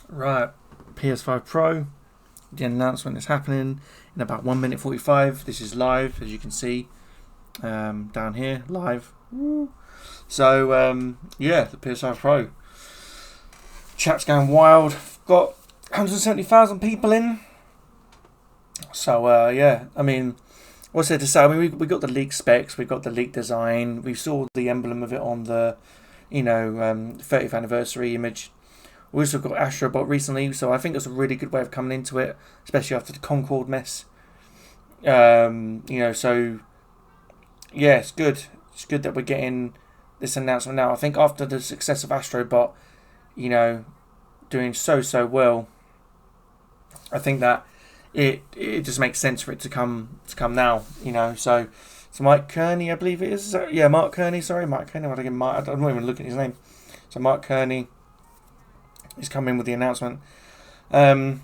Right, PS5 Pro. The announcement is happening in about 1 minute 45. This is live, as you can see down here, live. Woo. So yeah, the PS5 Pro. Chat's going wild. Got 170,000 people in. So yeah, I mean, what's there to say? I mean, we got the leaked specs, we got the leaked design, we saw the emblem of it on the, 30th anniversary image. We also got Astrobot recently, so I think it's a really good way of coming into it, especially after the Concorde mess. So yeah, it's good. It's good that we're getting this announcement now. I think after the success of Astrobot, doing so well, I think that it just makes sense for it to come now. So Mike Kearney, I believe it is. Mark Kearney. Sorry, Mike Kearney. I'm not even looking at his name. So Mark Kearney is coming with the announcement and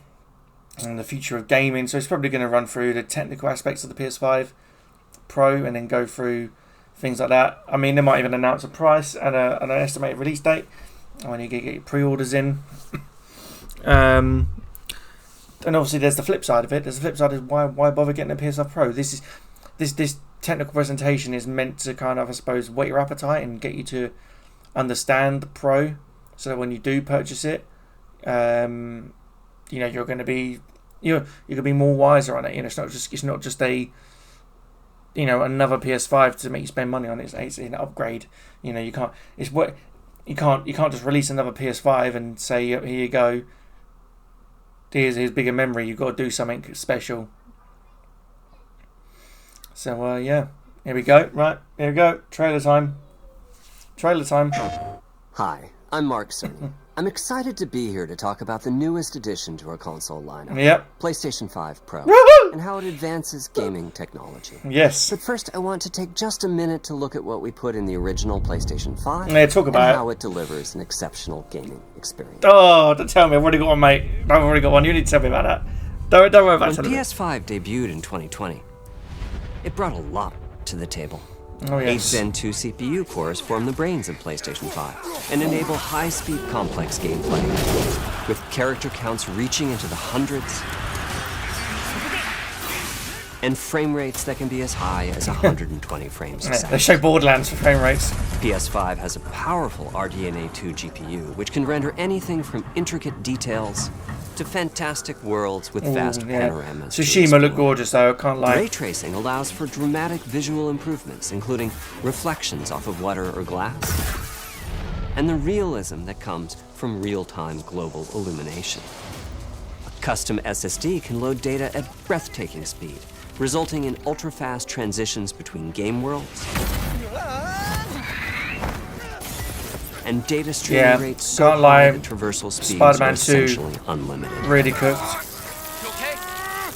the future of gaming. So it's probably going to run through the technical aspects of the PS5 Pro and then go through things like that. I mean, they might even announce a price and an estimated release date when you get your pre-orders in. And obviously there's the flip side of it. There's the flip side is why bother getting a PS5 Pro? This technical presentation is meant to kind of, I suppose, whet your appetite and get you to understand the Pro, so that when you do purchase it, you're going to be more wiser on it. It's not just a another PS5 to make you spend money on it. It's an upgrade. You can't just release another PS5 and say, here you go. Here's bigger memory. You've got to do something special. So yeah, here we go. Right, here we go. Trailer time. Hi, I'm Mark Cerny. I'm excited to be here to talk about the newest addition to our console lineup. Yep. PlayStation 5 Pro. Woohoo! And how it advances gaming technology. Yes. But first, I want to take just a minute to look at what we put in the original PlayStation 5 Yeah, talk about and how it delivers an exceptional gaming experience. Oh, don't tell me. I've already got one, mate. I've already got one. You need to tell me about that. Don't worry about it. When PS5 debuted in 2020, it brought a lot to the table. Oh, yes. 8 Zen 2 CPU cores form the brains of PlayStation 5 and enable high-speed, complex gameplay, with character counts reaching into the hundreds and frame rates that can be as high as 120 frames a second. They show Borderlands for frame rates. PS5 has a powerful RDNA 2 GPU, which can render anything from intricate details to fantastic worlds with vast panoramas. Tsushima looked gorgeous though, I can't lie. Ray tracing allows for dramatic visual improvements, including reflections off of water or glass, and the realism that comes from real-time global illumination. A custom SSD can load data at breathtaking speed, resulting in ultra-fast transitions between game worlds and data streaming rates so high that traversal speeds Spider-Man are 2 essentially unlimited. really cooked. You okay?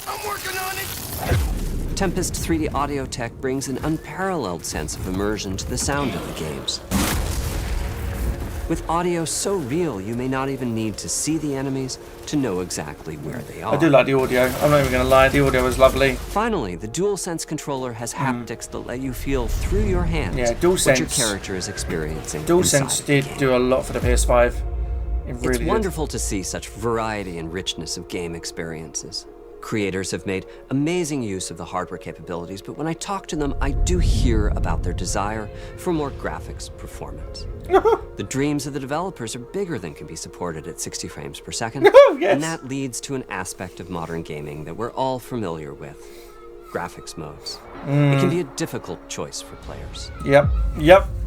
I'm working on it. Tempest 3D audio tech brings an unparalleled sense of immersion to the sound of the games. With audio so real, you may not even need to see the enemies to know exactly where they are. I do like the audio. I'm not even going to lie. The audio was lovely. Finally, the DualSense controller has haptics that let you feel through your hands Yeah, DualSense. what your character is experiencing. DualSense did do a lot for the PS5. It really It's did. wonderful to see such variety and richness of game experiences. Creators have made amazing use of the hardware capabilities, but when I talk to them, I do hear about their desire for more graphics performance. The dreams of the developers are bigger than can be supported at 60 frames per second, Yes. and that leads to an aspect of modern gaming that we're all familiar with: graphics modes. It can be a difficult choice for players. Yep.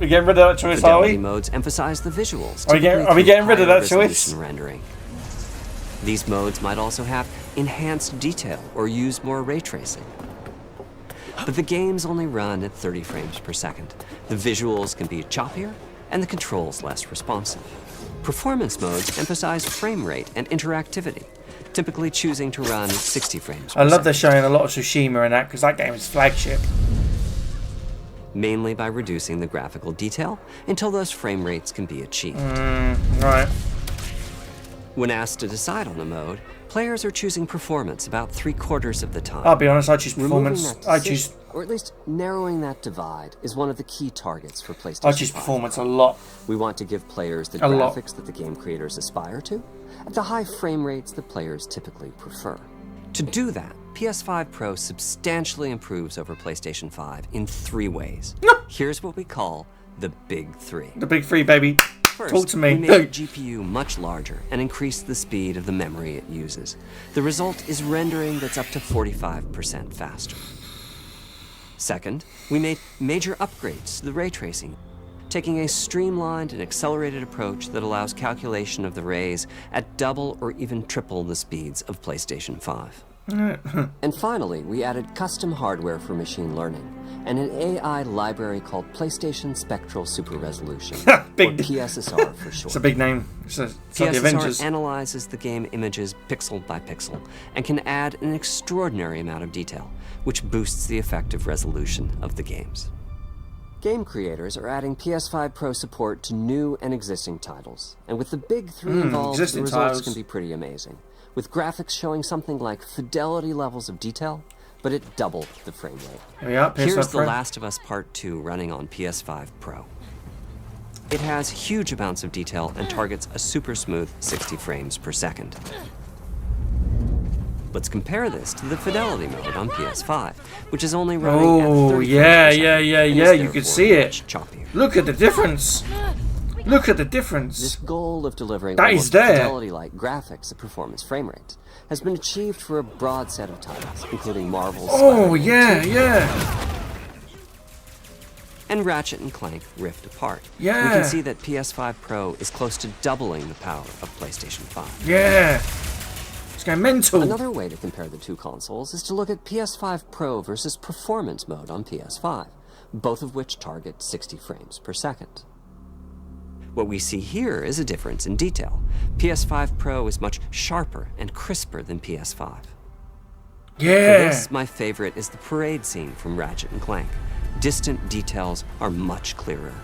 We're getting rid of that choice, are Fidelity we? modes emphasize the visuals. Are we typically getting rid of through that higher choice? resolution rendering. These modes might also have enhanced detail or use more ray tracing. But the games only run at 30 frames per second. The visuals can be choppier and the controls less responsive. Performance modes emphasize frame rate and interactivity, typically choosing to run at 60 frames per I love second. they're showing a lot of Tsushima in that because that game is flagship. Mainly by reducing the graphical detail until those frame rates can be achieved. Right. When asked to decide on a mode, players are choosing performance about 3/4 of the time. I'll be honest, I choose Removing performance. that I decision, choose or at least narrowing that divide, is one of the key targets for PlayStation I choose 5 performance Pro. a lot. We want to give players the A lot. graphics that the game creators aspire to, at the high frame rates that players typically prefer. To do that, PS5 Pro substantially improves over PlayStation 5 in 3 ways. Here's what we call the Big 3. The big 3, baby. First, Talk to me. we made the GPU much larger and increased the speed of the memory it uses. The result is rendering that's up to 45% faster. Second, we made major upgrades to the ray tracing, taking a streamlined and accelerated approach that allows calculation of the rays at double or even triple the speeds of PlayStation 5. And finally, we added custom hardware for machine learning and an AI library called PlayStation Spectral Super Resolution, or Big- PSSR for short. It's a big name. It's like the Avengers. PSSR analyzes the game images pixel by pixel and can add an extraordinary amount of detail, which boosts the effective resolution of the games. Game creators are adding PS5 Pro support to new and existing titles, and with the Big 3 involved, the existing results titles. can be pretty amazing, with graphics showing something like fidelity levels of detail, but at double the frame rate. Here we are, PS5 Here's The Pro. Last of Us Part 2 running on PS5 Pro. It has huge amounts of detail and targets a super smooth 60 frames per second. Let's compare this to the fidelity mode on PS5, which is only running at 30 Oh, frames yeah, per second yeah, and is you therefore can see it. much choppier. Look at the difference. Look at the This difference. goal of delivering That is almost there. fidelity-like graphics at performance frame rates has been achieved for a broad set of titles, including Marvel's Oh, Spider-Man yeah, 2 yeah. and Ratchet & Clank Rift Apart. Yeah. We can see that PS5 Pro is close to doubling the power of PlayStation 5. Yeah. It's going mental. Another way to compare the two consoles is to look at PS5 Pro versus Performance mode on PS5, both of which target 60 frames per second. What we see here is a difference in detail. PS5 Pro is much sharper and crisper than PS5. For Yeah. this, my favorite is the parade scene from Ratchet & Clank. Distant details are much clearer.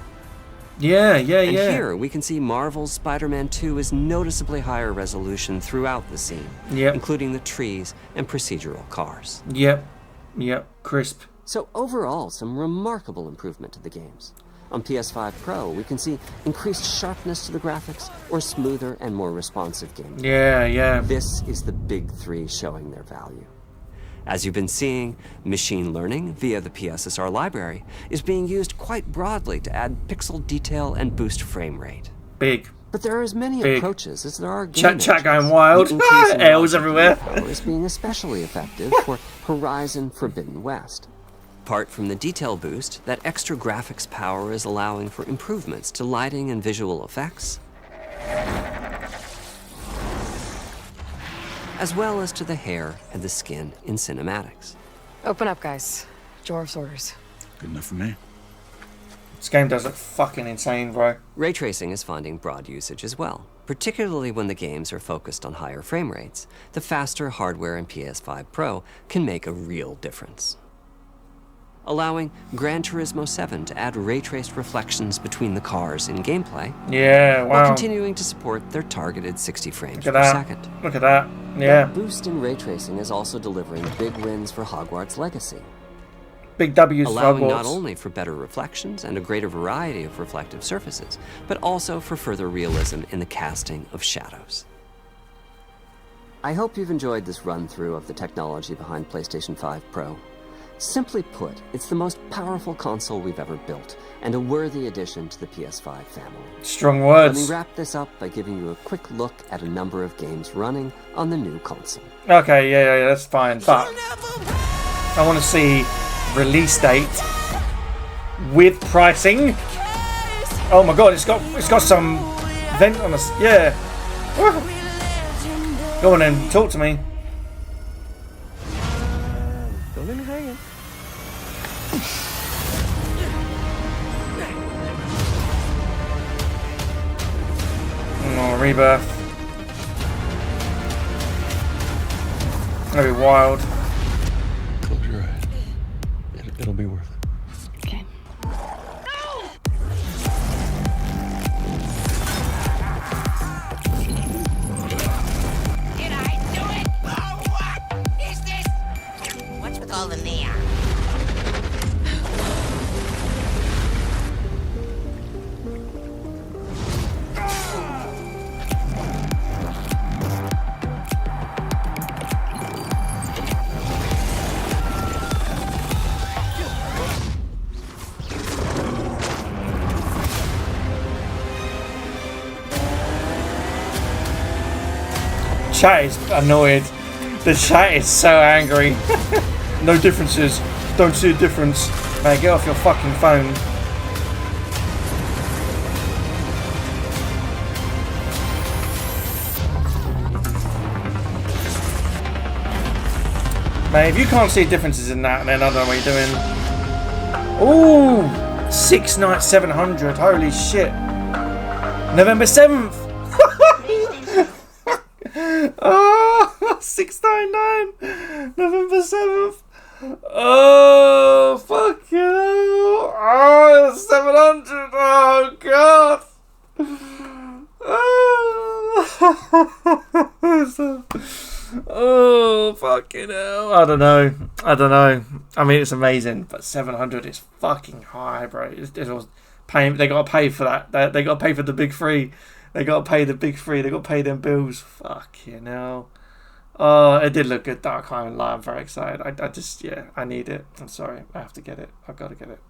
Yeah, yeah, And yeah. here we can see Marvel's Spider-Man 2 is noticeably higher resolution throughout the scene, Yep. including the trees and procedural cars. Yep. Yep. Crisp. So overall, some remarkable improvement to the games. On PS5 Pro, we can see increased sharpness to the graphics or smoother and more responsive gameplay. Yeah, yeah. This is the Big 3 showing their value. As you've been seeing, machine learning via the PSSR library is being used quite broadly to add pixel detail and boost frame rate. Big. But there are as many Big. approaches as there are game Chat going engines. wild. The increase in L's logic everywhere. power is being especially effective for Horizon Forbidden West. Apart from the detail boost, that extra graphics power is allowing for improvements to lighting and visual effects, as well as to the hair and the skin in cinematics. Open up, guys. Dwarf's orders. Good enough for me. This game does look fucking insane, bro. Ray tracing is finding broad usage as well, particularly when the games are focused on higher frame rates. The faster hardware in PS5 Pro can make a real difference, allowing Gran Turismo 7 to add ray-traced reflections between the cars in gameplay, Yeah, while wow. continuing to support their targeted 60 frames Look per at that. second. Look at that. Yeah. That boost in ray tracing is also delivering big wins for Hogwarts Legacy, Big W's for allowing Hogwarts. not only for better reflections and a greater variety of reflective surfaces, but also for further realism in the casting of shadows. I hope you've enjoyed this run-through of the technology behind PlayStation 5 Pro. Simply put, it's the most powerful console we've ever built, and a worthy addition to the PS5 family. Strong Let me words. wrap this up by giving you a quick look at a number of games running on the new console. Okay, yeah, that's fine. But I want to see release date with pricing. Oh my god, it's got some vent on us. Yeah. Go on then, talk to me. Don't let me hang it. Oh, Rebirth. That'd be wild. Close your eyes. It'll be worth it. Okay. still in there. Chat is annoyed. The chat is so angry. No differences. Don't see a difference. Man, get off your fucking phone. Man, if you can't see differences in that, then I don't know what you're doing. Ooh! 6 nights 700. Holy shit. November 7th. Oh, 699. November 7th. Oh, fuck you. Oh, 700. Oh, God. Oh, fucking hell. I don't know. I mean, it's amazing, but 700 is fucking high, bro. It was paying. They got to pay for that. They got to pay for the big three. They got to pay the big three. They got to pay them bills. Fucking hell. Oh, it did look good, though. I can't even lie. I'm very excited. I just, yeah, I need it. I'm sorry. I have to get it. I've got to get it.